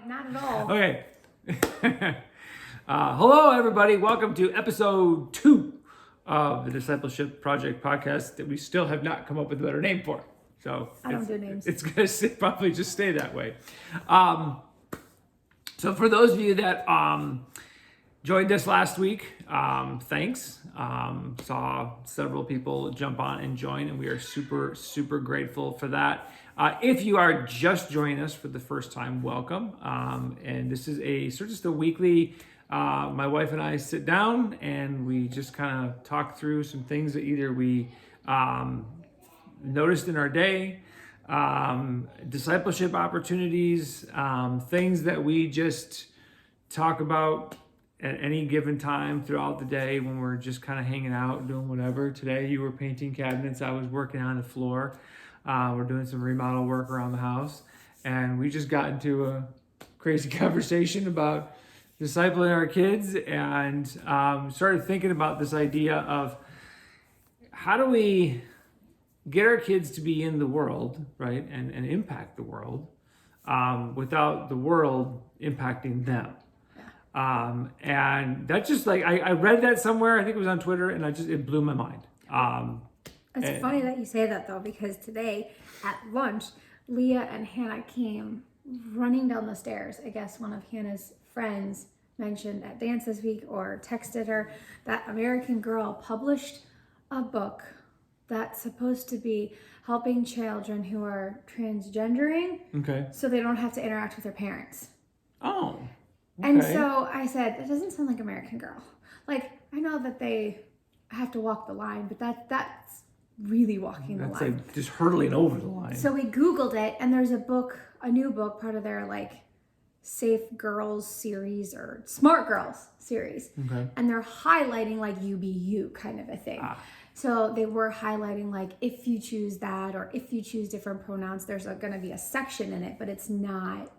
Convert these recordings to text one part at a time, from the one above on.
Not at all. Okay. Hello, everybody. Welcome to episode 2 of the Discipleship Project podcast that we still have not come up with a better name for. So I don't do names. It's going to probably just stay that way. So for those of you that joined us last week, thanks. Saw several people jump on and join, and we are super, super grateful for that. If you are just joining us for the first time, welcome. And this is just a weekly, my wife and I sit down and we just kind of talk through some things that either we noticed in our day, discipleship opportunities, things that we just talk about at any given time throughout the day when we're just kind of hanging out, doing whatever. Today you were painting cabinets, I was working on the floor. We're doing some remodel work around the house, and we just got into a crazy conversation about discipling our kids, and started thinking about this idea of how do we get our kids to be in the world, right, and impact the world without the world impacting them. And that's just like, I read that somewhere, I think it was on Twitter, and it blew my mind. It's funny that you say that though, because today at lunch, Leah and Hannah came running down the stairs. I guess one of Hannah's friends mentioned at dance this week or texted her that American Girl published a book that's supposed to be helping children who are transgendering, so they don't have to interact with their parents. Oh. Okay. And so I said, that doesn't sound like American Girl. Like, I know that they have to walk the line, but that's really walking the line. That's like just hurtling over the line. So we Googled it, and there's a new book, part of their like Safe Girls series or Smart Girls series. Okay. And they're highlighting like you be you kind of a thing. So they were highlighting like if you choose that or if you choose different pronouns, there's going to be a section in it, but it's not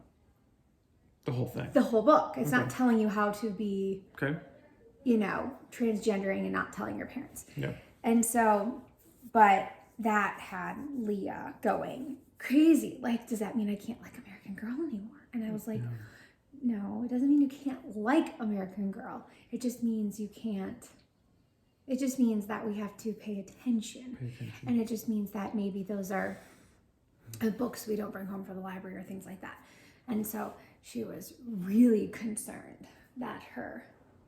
the whole thing. The whole book. It's not telling you how to be, transgendering and not telling your parents. Yeah. And so, but that had Leah going crazy. Like, does that mean I can't like American Girl anymore? And I was like, no, it doesn't mean you can't like American Girl. It just means you can't. It just means that we have to pay attention. And it just means that maybe those are books we don't bring home from the library or things like that. And so she was really concerned that her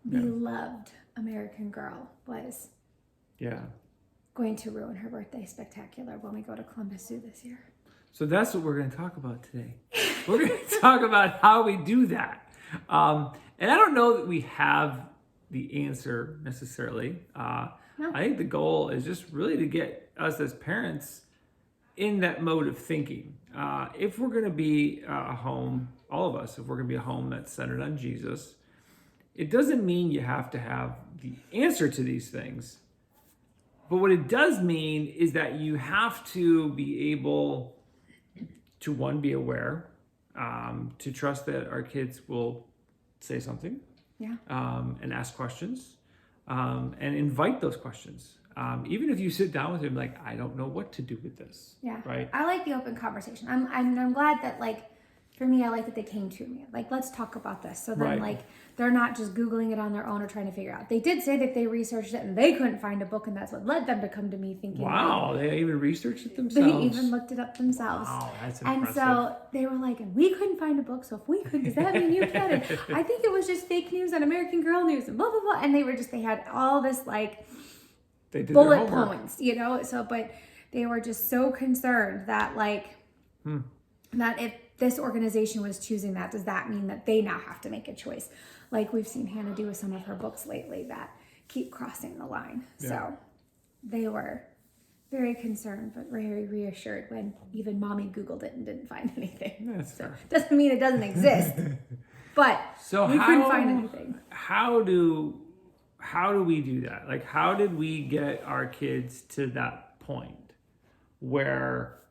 beloved American Girl was going to ruin her birthday spectacular when we go to Columbus Zoo this year. So that's what we're going to talk about today. We're going to talk about how we do that. And I don't know that we have the answer necessarily. No. I think the goal is just really to get us as parents in that mode of thinking. If we're going to be a home, all of us, if we're going to be a home that's centered on Jesus, it doesn't mean you have to have the answer to these things. But what it does mean is that you have to be able to, one, be aware, to trust that our kids will say something, and ask questions, and invite those questions. Even if you sit down with him, like, I don't know what to do with this. Yeah. Right. I like the open conversation. I'm glad that, like, for me, I like that they came to me. Like, let's talk about this. So then, like, they're not just Googling it on their own or trying to figure out. They did say that they researched it and they couldn't find a book, and that's what led them to come to me thinking. Wow, like, they even researched it themselves. They even looked it up themselves. Wow, that's impressive. And so they were like, and we couldn't find a book, so if we could, does that mean you can? And I think it was just fake news on American Girl News and blah, blah, blah. And they had all this, like, bullet points, So, but they were just so concerned that, like, that if this organization was choosing that, does that mean that they now have to make a choice? Like we've seen Hannah do with some of her books lately that keep crossing the line. Yeah. So they were very concerned, but very reassured when even mommy Googled it and didn't find anything. That's fair. Doesn't mean it doesn't exist, but we couldn't find anything. How do we do that? Like, how did we get our kids to that point where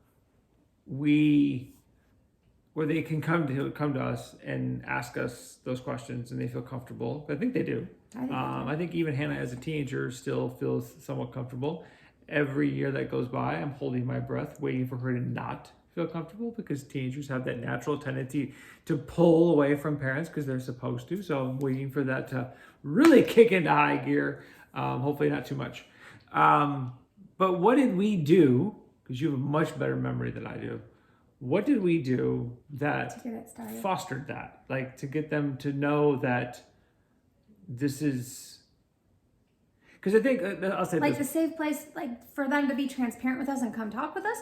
they can come to us and ask us those questions and they feel comfortable? I think they do. I think even Hannah as a teenager still feels somewhat comfortable. Every year that goes by, I'm holding my breath, waiting for her to not feel comfortable, because teenagers have that natural tendency to pull away from parents because they're supposed to. So I'm waiting for that to really kick into high gear. Hopefully not too much. But what did we do? Because you have a much better memory than I do. What did we do that fostered that? Like, to get them to know that this is... Because I think, I'll say like this. the safe place, like for them to be transparent with us and come talk with us?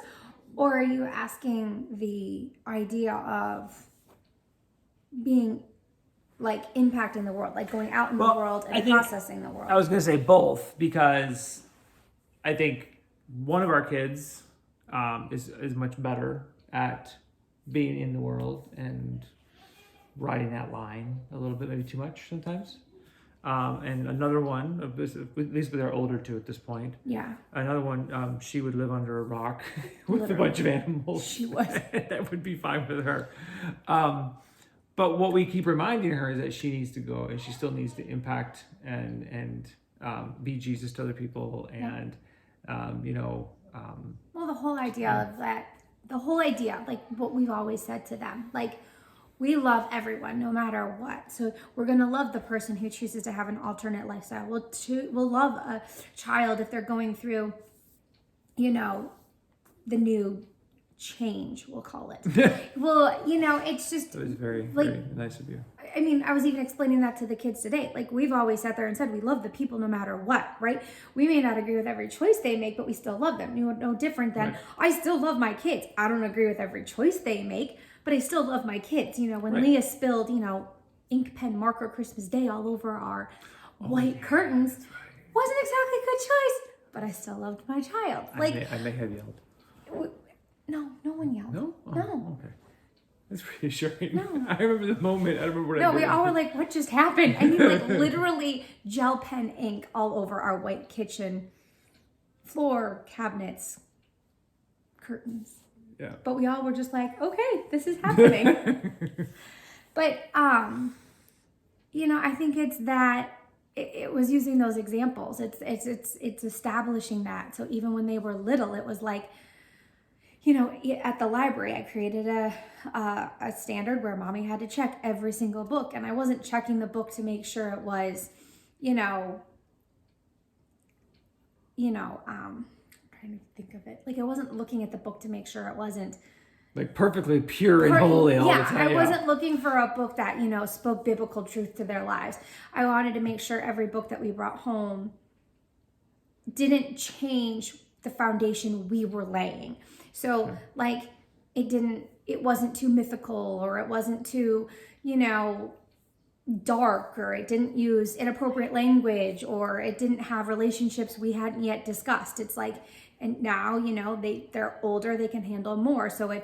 Or are you asking the idea of being like impacting the world, like going out in the world and processing the world? I was going to say both, because I think one of our kids is much better at being in the world and riding that line a little bit, maybe too much sometimes. And another one, at least they're older too at this point. Yeah. Another one, she would live under a rock with a bunch of animals. She would. That would be fine with her. But what we keep reminding her is that she needs to go, and she still needs to impact and be Jesus to other people, and well, the whole idea of that, like what we've always said to them, like, we love everyone no matter what. So we're going to love the person who chooses to have an alternate lifestyle. We'll love a child if they're going through, the new change, we'll call it. Well, it's just... It was very, very nice of you. I mean, I was even explaining that to the kids today. Like, we've always sat there and said we love the people no matter what, right? We may not agree with every choice they make, but we still love them. No different than I still love my kids. I don't agree with every choice they make, but I still love my kids. When Leah spilled, ink pen marker Christmas Day all over our white curtains, wasn't exactly a good choice, but I still loved my child. Like, I may have yelled. No one yelled. No? Oh, no. Okay. That's reassuring. No. I remember the moment. I remember what I did. No, we all were like, what just happened? I mean, like, literally gel pen ink all over our white kitchen floor, cabinets, curtains. Yeah. But we all were just like, okay, this is happening. But, I think it's that it was using those examples. It's establishing that. So even when they were little, it was like, at the library, I created a standard where mommy had to check every single book. And I wasn't checking the book to make sure it was, trying to think of it. Like, I wasn't looking at the book to make sure it wasn't like perfectly pure and holy all the time. I wasn't looking for a book that, spoke biblical truth to their lives. I wanted to make sure every book that we brought home didn't change the foundation we were laying. So like, it wasn't too mythical, or it wasn't too, dark, or it didn't use inappropriate language, or it didn't have relationships we hadn't yet discussed. It's like, and now, they're older, they can handle more. So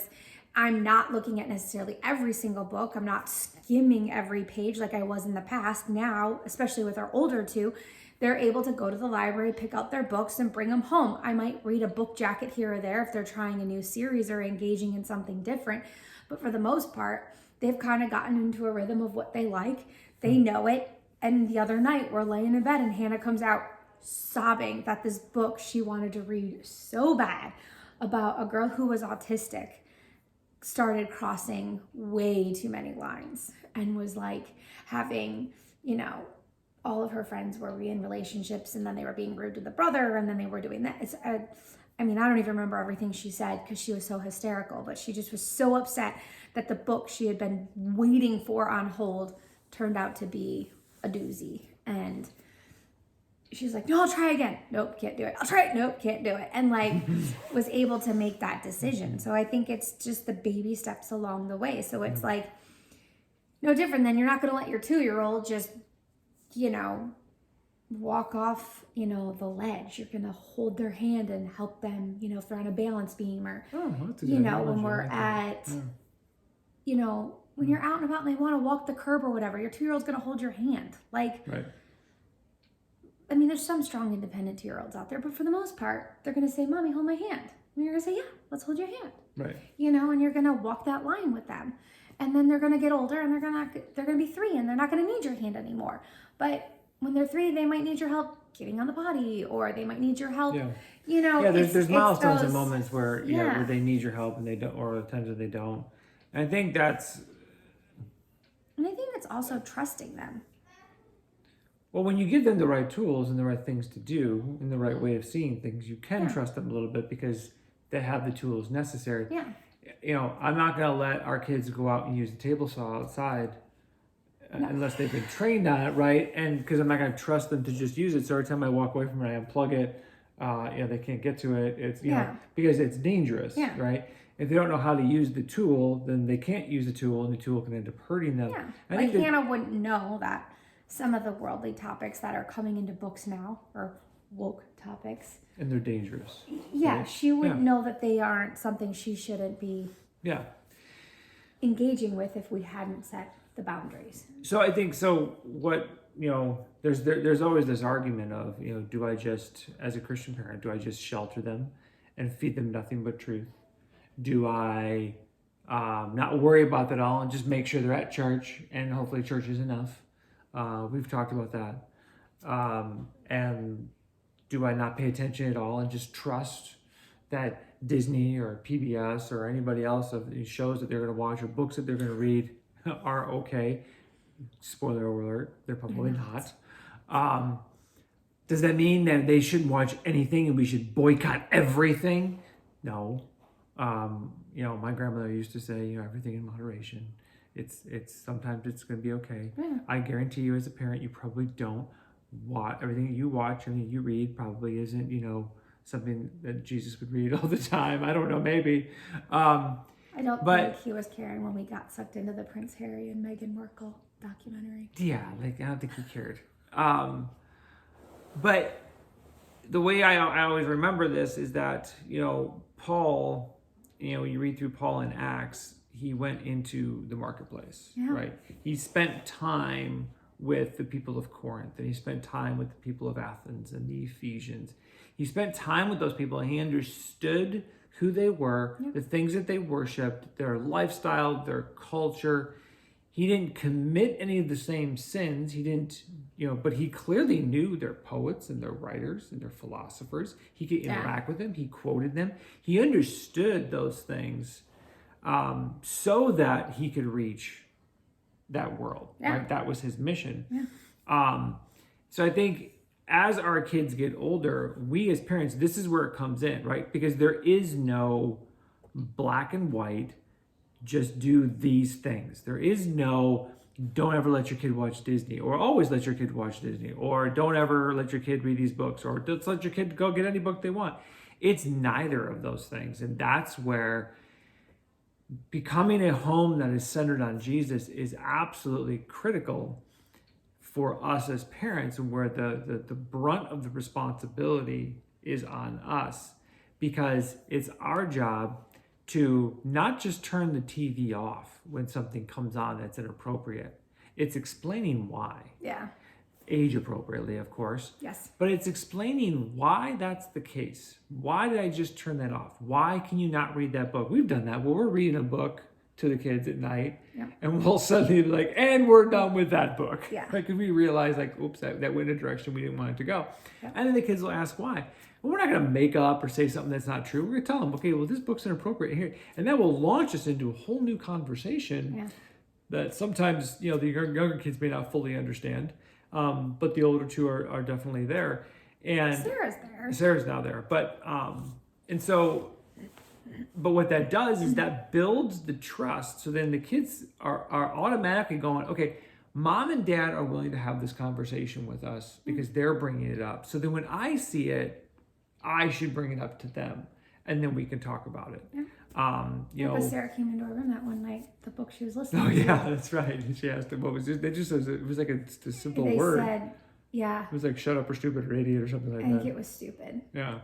I'm not looking at necessarily every single book. I'm not skimming every page like I was in the past. Now, especially with our older two, they're able to go to the library, pick out their books, and bring them home. I might read a book jacket here or there if they're trying a new series or engaging in something different. But for the most part, they've kind of gotten into a rhythm of what they like. They know it. And the other night, we're laying in bed and Hannah comes out sobbing that this book she wanted to read so bad about a girl who was autistic started crossing way too many lines and was like having, all of her friends were in relationships, and then they were being rude to the brother, and then they were doing that. I don't even remember everything she said because she was so hysterical, but she just was so upset that the book she had been waiting for on hold turned out to be a doozy. And she's like, no, I'll try again. Nope, can't do it. I'll try it. Nope, can't do it. And like was able to make that decision. So I think it's just the baby steps along the way. So it's like no different than you're not going to let your 2-year-old just walk off, the ledge. You're going to hold their hand and help them, if they're on a balance beam, or, when we're at, when you're out and about and they want to walk the curb or whatever, your 2-year-old's going to hold your hand. Like, right. I mean, there's some strong, independent 2-year-olds out there, but for the most part, they're going to say, Mommy, hold my hand. And you're going to say, yeah, let's hold your hand. Right. And you're going to walk that line with them. And then they're going to get older and they're going to be 3 and they're not going to need your hand anymore. But when they're 3, they might need your help getting on the potty, or they might need your help. Yeah. You know, Yeah, there's milestones and those- moments where where they need your help and they don't, or times that they don't. And I think that's. And I think it's also trusting them. Well, when you give them the right tools and the right things to do and the right way of seeing things, you can trust them a little bit because they have the tools necessary. Yeah. You know, I'm not going to let our kids go out and use the table saw outside unless they've been trained on it, right? And because I'm not going to trust them to just use it. So every time I walk away from it, I unplug it. They can't get to it. It's know, because it's dangerous, right? If they don't know how to use the tool, then they can't use the tool, and the tool can end up hurting them. Yeah. Like Hannah wouldn't know that some of the worldly topics that are coming into books now are woke topics. And they're dangerous. Yeah, right? she wouldn't know that they aren't something she shouldn't be engaging with if we hadn't set the boundaries. So I think what there's always this argument of do I just, as a Christian parent, do I just shelter them and feed them nothing but truth? Do I not worry about that all and just make sure they're at church and hopefully church is enough? We've talked about that. And do I not pay attention at all and just trust that Disney or PBS or anybody else of these shows that they're going to watch or books that they're going to read are okay? Spoiler alert, they're probably not. Does that mean that they shouldn't watch anything and we should boycott everything? No. My grandmother used to say, everything in moderation. It's sometimes it's going to be okay. Yeah. I guarantee you, as a parent, you probably don't watch everything you watch. I mean, you read probably isn't, something that Jesus would read all the time. I don't know, maybe. I don't think he was caring when we got sucked into the Prince Harry and Meghan Markle documentary. Yeah, I don't think he cared. But the way I always remember this is that, Paul, you read through Paul in Acts, he went into the marketplace, right? He spent time with the people of Corinth, and he spent time with the people of Athens and the Ephesians. He spent time with those people, and he understood who they were, the things that they worshiped, their lifestyle, their culture. He didn't commit any of the same sins. He didn't, but he clearly knew their poets and their writers and their philosophers. He could interact with them. He quoted them. He understood those things so that he could reach that world. Right? That was his mission. Yeah. So I think as our kids get older, we as parents, this is where it comes in, right? Because there is no black and white, just do these things. There is no, don't ever let your kid watch Disney, or always let your kid watch Disney, or don't ever let your kid read these books, or just let your kid go get any book they want. It's neither of those things. And that's where becoming a home that is centered on Jesus is absolutely critical for us as parents, and where the brunt of the responsibility is on us, because it's our job to not just turn the TV off when something comes on that's inappropriate. It's explaining why. Yeah. Age appropriately, of course. Yes. But it's explaining why that's the case. Why did I just turn that off? Why can you not read that book? We've done that. Well, we're reading a book to the kids at night, and we'll suddenly be like, and we're done with that book. Yeah. Right? Because we realize, like, oops, that went in a direction we didn't want it to go. Yeah. And then the kids will ask why. Well, we're not going to make up or say something that's not true. We're going to tell them, okay, well, this book's inappropriate here. And that will launch us into a whole new conversation that sometimes, the younger kids may not fully understand. But the older two are definitely there. And Sarah's there. Sarah's now there. But what that does is that builds the trust. So then the kids are automatically going, okay, mom and dad are willing to have this conversation with us because they're bringing it up. So then when I see it, I should bring it up to them, and then we can talk about it. Yeah. Because Sarah came into our room that one night, the book she was listening to. Oh yeah, that's right. She asked him what was it. They just says it was like a simple word. They said, it was like "shut up" or "stupid" or "idiot" or something like that. I think it was stupid. Yeah,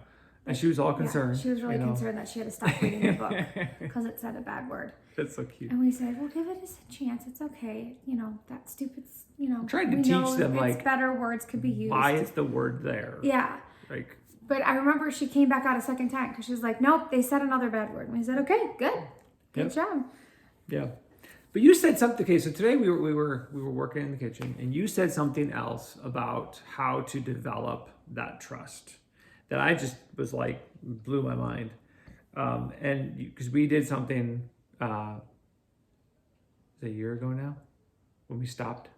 and she was all concerned. Yeah, she was really concerned that she had to stop reading the book because it said a bad word. That's so cute. And we said, well, give it a chance. It's okay. That stupid's. I'm trying to teach them like better words could be used. Why is the word there? Yeah. Like. But I remember she came back out a second time because she was like, nope, they said another bad word. And we said, okay, good. Good job. Yeah. But you said something. Okay, so today we were working in the kitchen, and you said something else about how to develop that trust that I just was like blew my mind. And because we did something a year ago now, when we stopped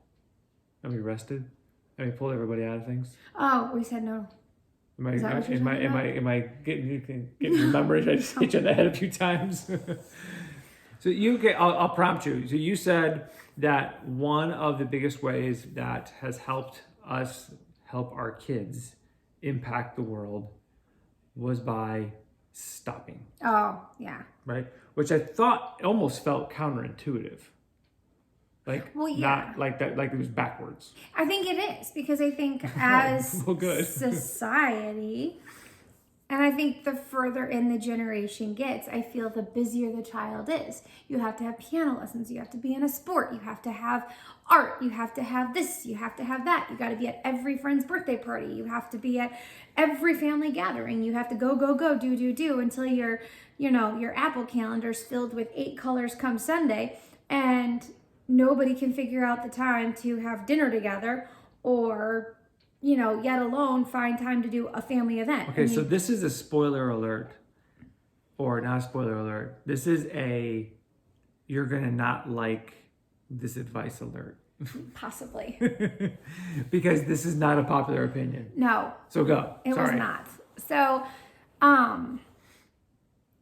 and we rested and we pulled everybody out of things. Oh, we said no. Am I getting your memory? I just hit you on the head a few times. So I'll prompt you. So you said that one of the biggest ways that has helped us help our kids impact the world was by stopping. Oh, yeah. Right? Which I thought almost felt counterintuitive. Like, well, yeah. Not like that, like it was backwards. I think it is, because I think as good. society, and I think the further in the generation gets, I feel the busier the child is. You have to have piano lessons, you have to be in a sport, you have to have art, you have to have this, you have to have that. You got to be at every friend's birthday party, you have to be at every family gathering, you have to go, do until your Apple calendar's filled with 8 colors come Sunday, and nobody can figure out the time to have dinner together or, yet alone find time to do a family event. Okay, so this is a spoiler alert, or not a spoiler alert. This is you're going to not like this advice alert. Possibly. Because this is not a popular opinion. No. So go. It Sorry. was not. So,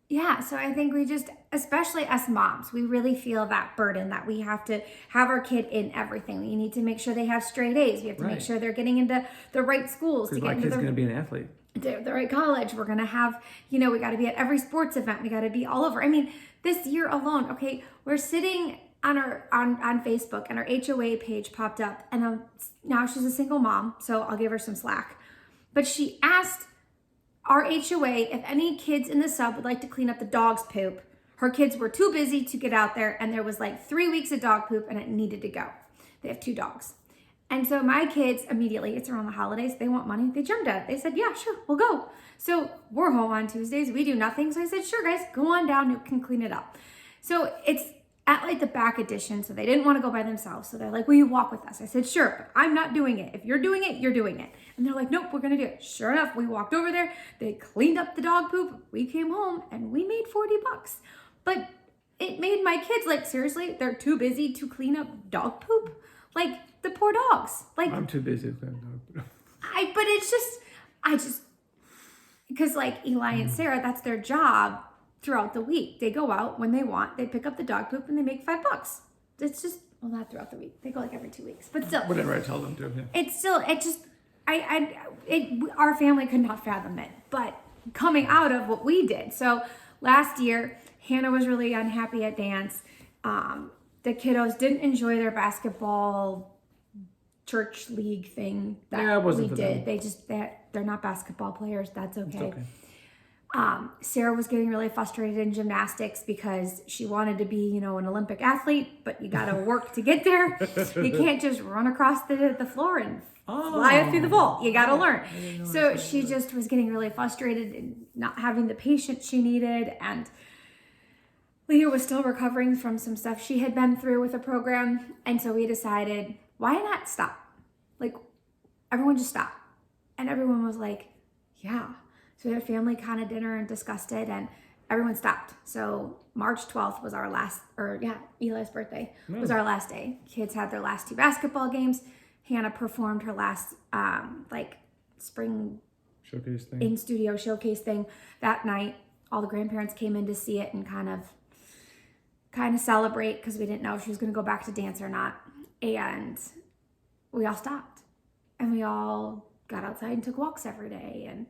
yeah, so I think we just, especially us moms, we really feel that burden that we have to have our kid in everything. We need to make sure they have straight A's. We have to make sure they're getting into the right schools to get into my kid's going to be an athlete. The right college. We're going to have, we got to be at every sports event. We got to be all over. I mean, this year alone, okay, we're sitting on on Facebook, and our HOA page popped up, and now she's a single mom, so I'll give her some slack. But she asked our HOA if any kids in the sub would like to clean up the dog's poop. Her kids were too busy to get out there, and there was like 3 weeks of dog poop, and it needed to go. They have 2 dogs. And so my kids immediately, it's around the holidays, they want money, they jumped at it. They said, yeah, sure, we'll go. So we're home on Tuesdays, we do nothing. So I said, sure guys, go on down, you can clean it up. So it's at like the back addition, so they didn't want to go by themselves. So they're like, will you walk with us? I said, sure, but I'm not doing it. If you're doing it, you're doing it. And they're like, nope, we're going to do it. Sure enough, we walked over there, they cleaned up the dog poop, we came home, and we made $40. But it made my kids, like, seriously, they're too busy to clean up dog poop? Like, the poor dogs. Like, I'm too busy to clean up dog poop. But it's just, because like Eli and Sarah, that's their job throughout the week. They go out when they want, they pick up the dog poop, and they make $5. It's just, well, not throughout the week. They go like every 2 weeks, but still. Whatever I tell them to. Yeah. It's still, our family could not fathom it, but coming out of what we did. So last year, Hannah was really unhappy at dance. The kiddos didn't enjoy their basketball church league thing that we did. They're not basketball players. That's okay. Sarah was getting really frustrated in gymnastics because she wanted to be, an Olympic athlete, but you got to work to get there. You can't just run across the floor and fly up through the vault. You got to learn. So she just was getting really frustrated and not having the patience she needed. And Leah was still recovering from some stuff she had been through with a program. And so we decided, why not stop? Like, everyone just stop. And everyone was like, yeah. So we had a family kind of dinner and discussed it, and everyone stopped. So March 12th was our last, Eli's birthday was our last day. Kids had their last 2 basketball games. Hannah performed her last, spring showcase thing. In studio showcase thing that night. All the grandparents came in to see it and kind of celebrate, because we didn't know if she was going to go back to dance or not. And we all stopped, and we all got outside and took walks every day, and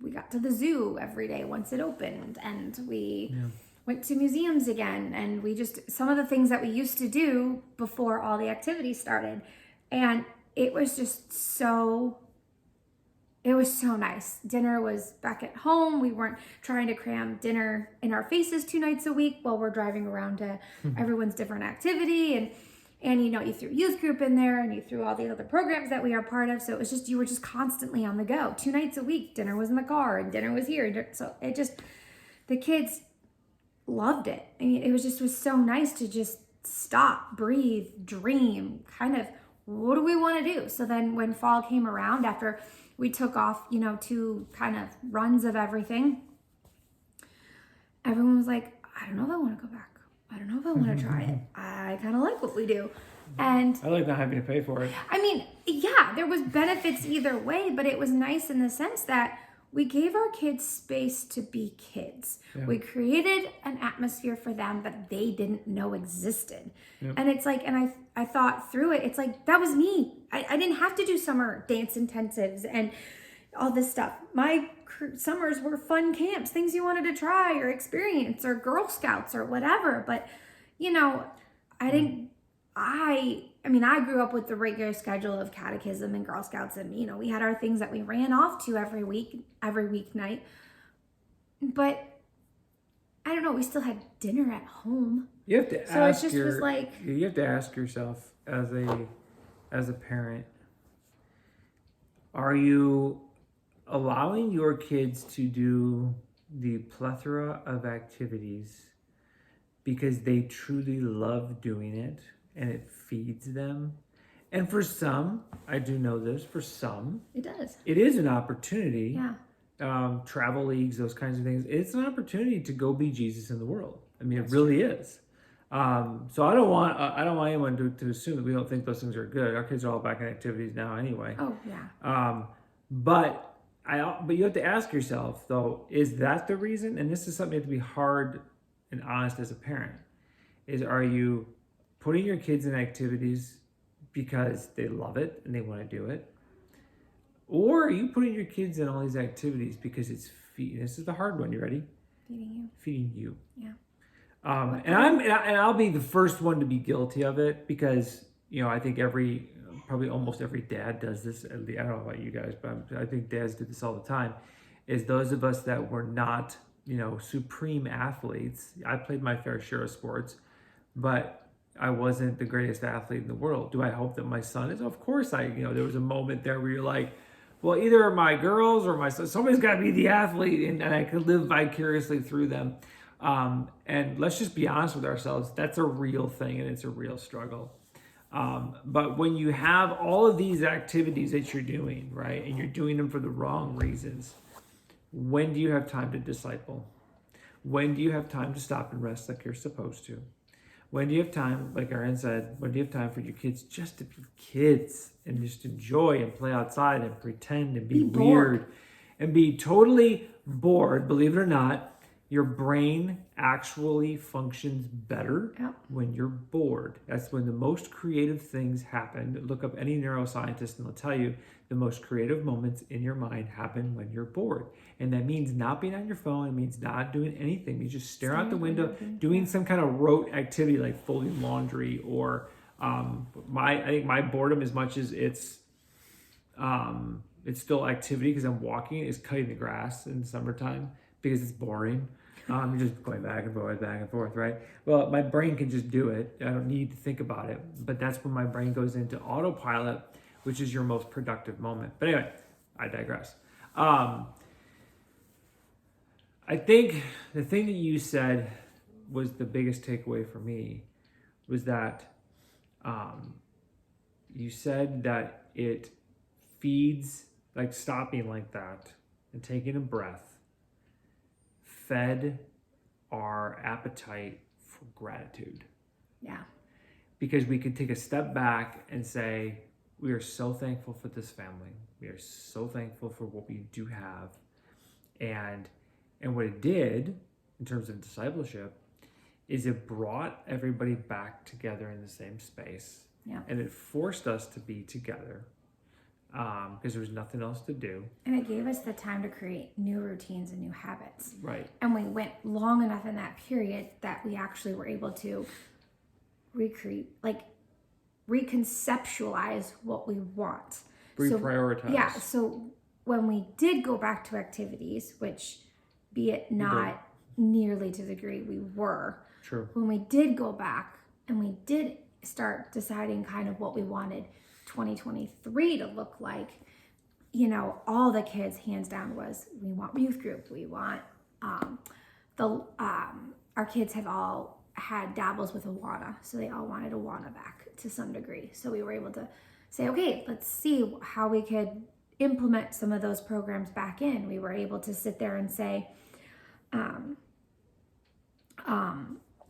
we got to the zoo every day once it opened, and we went to museums again, and we just, some of the things that we used to do before all the activities started. And it was just it was so nice. Dinner was back at home. We weren't trying to cram dinner in our faces 2 nights a week while we're driving around to everyone's different activity. And you threw youth group in there, and you threw all the other programs that we are part of. So it was just, you were just constantly on the go. 2 nights a week, dinner was in the car, and dinner was here. So the kids loved it. I mean, it was so nice to just stop, breathe, dream, kind of what do we want to do? So then when fall came around, after we took off, 2 kind of runs of everything, everyone was like, I don't know if I want to go back. I don't know if I want to try it. I kind of like what we do. And I like not having to pay for it. I mean, yeah, there was benefits either way, but it was nice in the sense that we gave our kids space to be kids. Yeah. We created an atmosphere for them that they didn't know existed. Yep. And it's like, and I thought through it, it's like, that was me. I didn't have to do summer dance intensives and all this stuff. My summers were fun camps, things you wanted to try or experience, or Girl Scouts or whatever. But, I grew up with the regular schedule of catechism and Girl Scouts, and, we had our things that we ran off to every weeknight. But I don't know, we still had dinner at home. You have to so ask it just was like, you have to ask yourself as a parent, are you allowing your kids to do the plethora of activities because they truly love doing it and it feeds them? And for some, I do know this, for some, it does. It is an opportunity. Yeah. Travel leagues, those kinds of things. It's an opportunity to go be Jesus in the world. I mean, That's it really true. is. So I don't want anyone to assume that we don't think those things are good. Our kids are all back in activities now anyway. Oh yeah. But you have to ask yourself though, is that the reason? And this is something you have to be hard and honest as a parent. Are you putting your kids in activities because they love it and they want to do it? Or are you putting your kids in all these activities because it's feeding? This is the hard one. You ready? Feeding you. Feeding you. Yeah. And I'll be the first one to be guilty of it because I think probably almost every dad does this. I don't know about you guys, but I think dads do this all the time. Is those of us that were not supreme athletes. I played my fair share of sports, but I wasn't the greatest athlete in the world. Do I hope that my son is? Of course there was a moment there where you're like, well, either my girls or my son, somebody's got to be the athlete, and I could live vicariously through them. And let's just be honest with ourselves. That's a real thing, and it's a real struggle. But when you have all of these activities that you're doing, right, and you're doing them for the wrong reasons, when do you have time to disciple? When do you have time to stop and rest like you're supposed to? When do you have time, like Erin said, when do you have time for your kids just to be kids and just enjoy and play outside and pretend and be weird and be totally bored? Believe it or not, your brain actually functions better when you're bored. That's when the most creative things happen. Look up any neuroscientist and they'll tell you the most creative moments in your mind happen when you're bored. And that means not being on your phone. It means not doing anything. You just stare out the window, doing some kind of rote activity like folding laundry or I think my boredom, as much as it's still activity because I'm walking, is cutting the grass in the summertime because it's boring. You're just going back and forth, right? Well, my brain can just do it. I don't need to think about it. But that's when my brain goes into autopilot, which is your most productive moment. But anyway, I digress. I think the thing that you said was the biggest takeaway for me was that you said that it feeds, like stopping like that and taking a breath, fed our appetite for gratitude. Yeah. Because we could take a step back and say, we are so thankful for this family. We are so thankful for what we do have. And what it did in terms of discipleship is it brought everybody back together in the same space. Yeah. And it forced us to be together because there was nothing else to do. And it gave us the time to create new routines and new habits. Right. And we went long enough in that period that we actually were able to reconceptualize what we want. Reprioritize. Yeah. So when we did go back to activities, which be it not nearly to the degree we were, True. When we did go back and we did start deciding kind of what we wanted 2023 to look like, all the kids hands down was, we want youth group, we want our kids have all had dabbles with Awana, so they all wanted Awana back to some degree. So we were able to say, okay, let's see how we could implement some of those programs back in. We were able to sit there and say,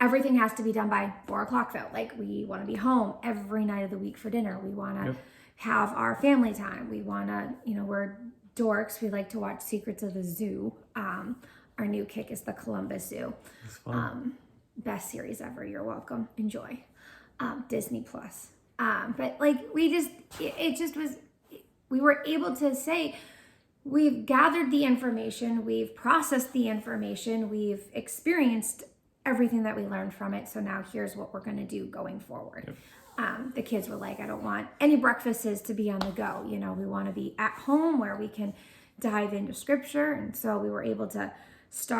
everything has to be done by 4 o'clock though. Like, we want to be home every night of the week for dinner. We want to have our family time. We want to, we're dorks. We like to watch Secrets of the Zoo. Our new kick is the Columbus Zoo. It's fun. Best series ever. You're welcome. Enjoy. Disney Plus. But like, it just was, we were able to say, we've gathered the information, we've processed the information, we've experienced everything that we learned from it. So now here's what we're going to do going forward. The kids were like, I don't want any breakfasts to be on the go. We want to be at home where we can dive into scripture. And so we were able to say,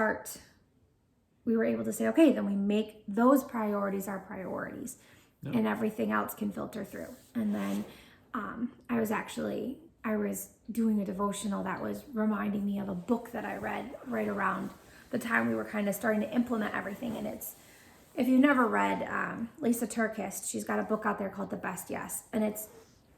okay, then we make those priorities our priorities, and everything else can filter through. And then I was doing a devotional that was reminding me of a book that I read right around the time we were kind of starting to implement everything. And it's, if you've never read Lisa Turkist, she's got a book out there called The Best Yes. And it's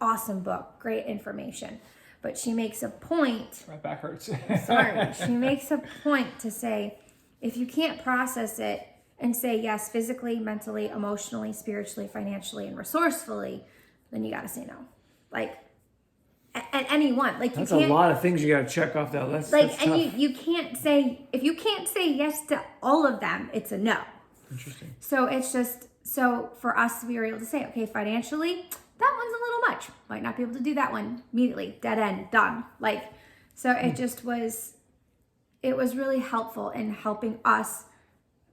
awesome book, great information. But she makes a point. My back hurts. Sorry. She makes a point to say, if you can't process it and say yes, physically, mentally, emotionally, spiritually, financially, and resourcefully, then you got to say no. Like, at any one. Like, that's you can't, a lot of things you got to check off that list. Like, that's and tough. you can't say, if you can't say yes to all of them, it's a no. Interesting. So it's just, so for us, we were able to say, okay, financially, that one's a little much. Might not be able to do that one immediately. Dead end, done. Like, so it just was, it was really helpful in helping us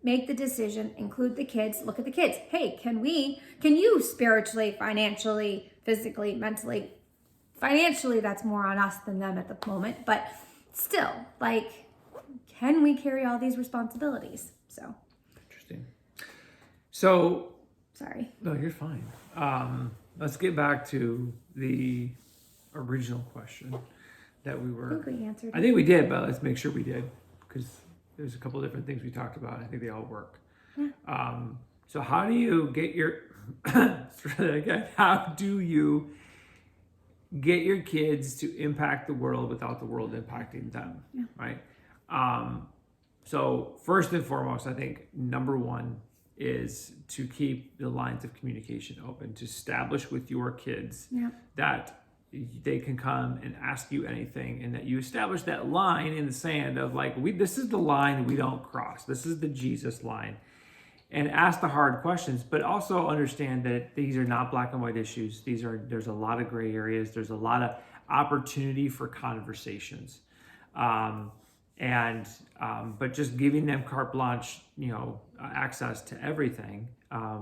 make the decision, include the kids, look at the kids. Hey, can you spiritually, financially, physically, mentally, financially, that's more on us than them at the moment, but still, like, can we carry all these responsibilities? So. Interesting. So. Sorry. No, you're fine. Let's get back to the original question that we were. I think we answered. I think we did, but let's make sure we did, because there's a couple different things we talked about. I think they all work. Yeah. So how do you get your how do you get your kids to impact the world without the world impacting them? Yeah. Right. So first and foremost, I think number one is to keep the lines of communication open, to establish with your kids that they can come and ask you anything, and that you establish that line in the sand of like, this is the line we don't cross. This is the Jesus line. And ask the hard questions, but also understand that these are not black and white issues. There's a lot of gray areas. There's a lot of opportunity for conversations. But just giving them carte blanche, access to everything,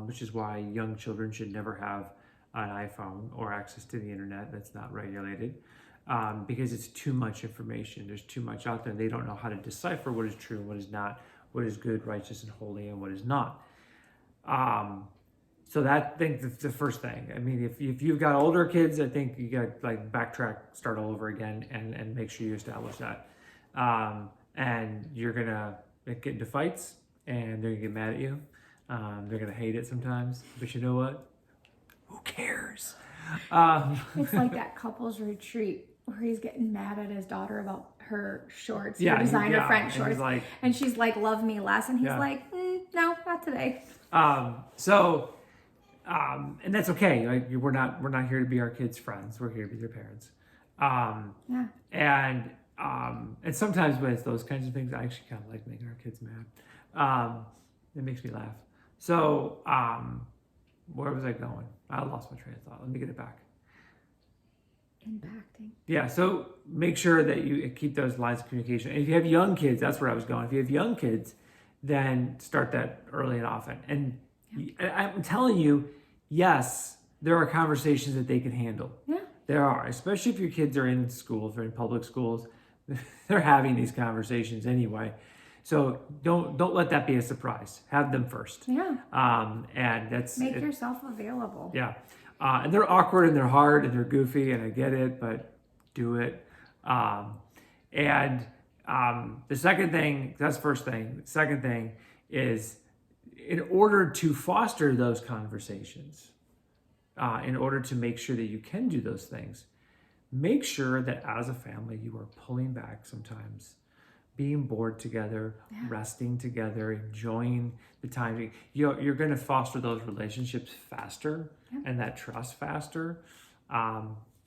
which is why young children should never have an iPhone or access to the internet that's not regulated, because it's too much information. There's too much out there. They don't know how to decipher what is true and what is not, what is good, righteous, and holy, and what is not. So that, I think, the first thing. I mean, if you've got older kids, I think you got to backtrack, start all over again, and make sure you establish that. And you're gonna get into fights, and they're gonna get mad at you. They're gonna hate it sometimes, but you know what? Who cares? It's like that couple's retreat where he's getting mad at his daughter about her shorts, her designer French shorts, and she's like, "Love me less," and he's like, "No, not today." And that's okay. Like, we're not here to be our kids' friends. We're here to be their parents. And sometimes with those kinds of things, I actually kind of like making our kids mad. It makes me laugh. So, where was I going? I lost my train of thought. Let me get it back. Impacting. Yeah, so make sure that you keep those lines of communication. And if you have young kids, that's where I was going. If you have young kids, then start that early and often. And I'm telling you, yes, there are conversations that they can handle. Yeah. There are, especially if your kids are in schools or in public schools. They're having these conversations anyway. So don't let that be a surprise. Have them first. Yeah. And that's make yourself available. Yeah. And they're awkward and they're hard and they're goofy, and I get it, but do it. The second thing, that's the first thing. The second thing is in order to foster those conversations, in order to make sure that you can do those things, make sure that as a family you are pulling back sometimes, being bored together, resting together, enjoying the time. You're going to foster those relationships faster and that trust faster.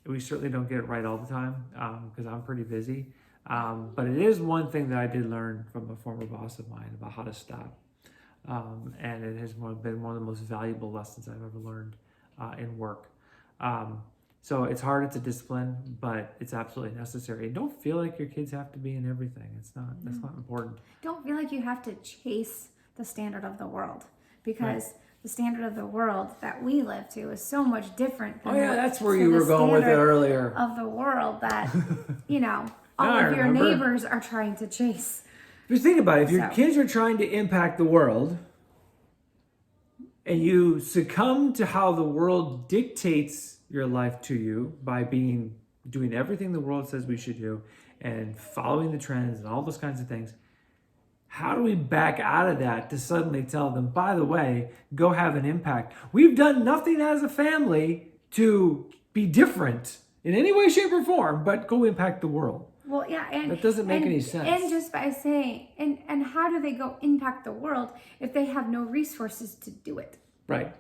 We certainly don't get it right all the time because I'm pretty busy. But it is one thing that I did learn from a former boss of mine about how to stop. And it has been one of the most valuable lessons I've ever learned in work. So it's hard, it's a discipline, but it's absolutely necessary. And don't feel like your kids have to be in everything. That's not important. Don't feel like you have to chase the standard of the world, because the standard of the world that we live to is so much different than that's where you were going with it earlier. Of the world that, all of your neighbors are trying to chase. Just think about it. If your kids are trying to impact the world and you succumb to how the world dictates your life to you by doing everything the world says we should do and following the trends and all those kinds of things, how do we back out of that to suddenly tell them, by the way, go have an impact? We've done nothing as a family to be different in any way, shape, or form, but go impact the world. Well, yeah, and that doesn't make any sense. And just by saying, and how do they go impact the world if they have no resources to do it? Right.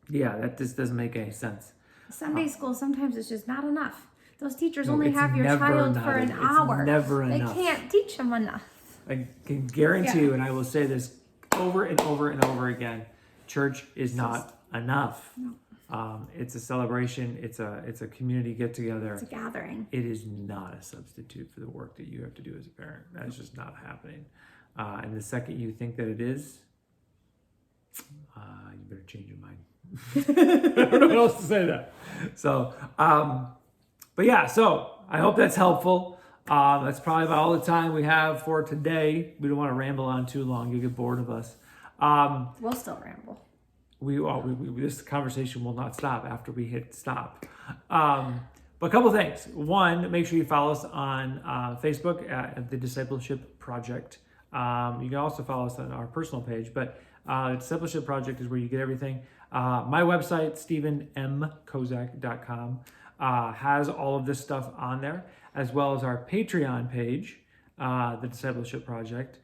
Yeah, that just doesn't make any sense. Sunday school, sometimes it's just not enough. Those teachers only have your child for an hour. Never enough. They can't teach them enough. I can guarantee you, and I will say this over and over and over again, church is not enough. No. It's a celebration. It's a community get together. It's a gathering. It is not a substitute for the work that you have to do as a parent. That's just not happening. And the second you think that it is, you better change your mind. I don't know what else to say that. So, but yeah, so I hope that's helpful. That's probably about all the time we have for today. We don't want to ramble on too long. You'll get bored of us. We'll still ramble. This conversation will not stop after we hit stop. But a couple things. One, make sure you follow us on Facebook at the Discipleship Project. You can also follow us on our personal page, but Discipleship Project is where you get everything. My website, StephenMkozak.com, has all of this stuff on there, as well as our Patreon page, the Discipleship Project.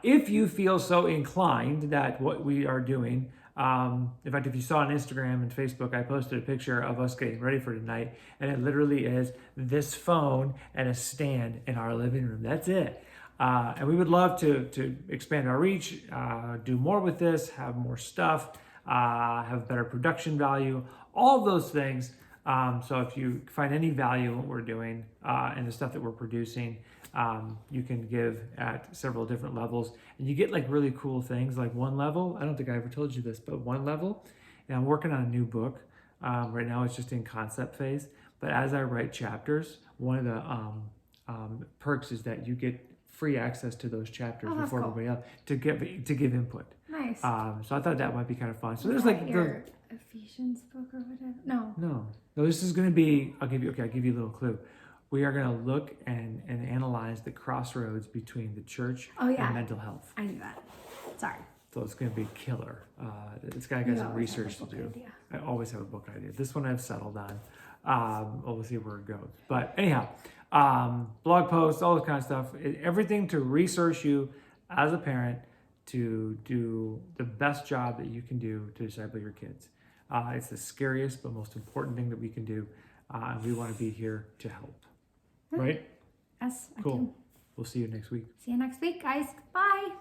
If you feel so inclined that what we are doing, in fact, if you saw on Instagram and Facebook, I posted a picture of us getting ready for tonight, and it literally is this phone and a stand in our living room. That's it. And we would love to expand our reach, do more with this, have more stuff, have better production value, all of those things. So if you find any value in what we're doing and the stuff that we're producing, you can give at several different levels. And you get like really cool things, like one level. I don't think I ever told you this, but one level. And I'm working on a new book. Right now it's just in concept phase. But as I write chapters, one of the perks is that you get free access to those chapters before everybody else to give input. Nice. So I thought that might be kind of fun. So there's like your Ephesians book or whatever. No. This is going to be. I'll give you a little clue. We are going to look and analyze the crossroads between the church and mental health. I knew that. Sorry. So it's going to be killer. This guy got some research to do. Idea. I always have a book idea. This one I've settled on. We'll see where it goes. But anyhow, blog posts, all this kind of stuff. Everything to resource you as a parent to do the best job that you can do to disciple your kids. It's the scariest but most important thing that we can do. And we want to be here to help. Right? Yes. Cool. We'll see you next week. See you next week, guys. Bye.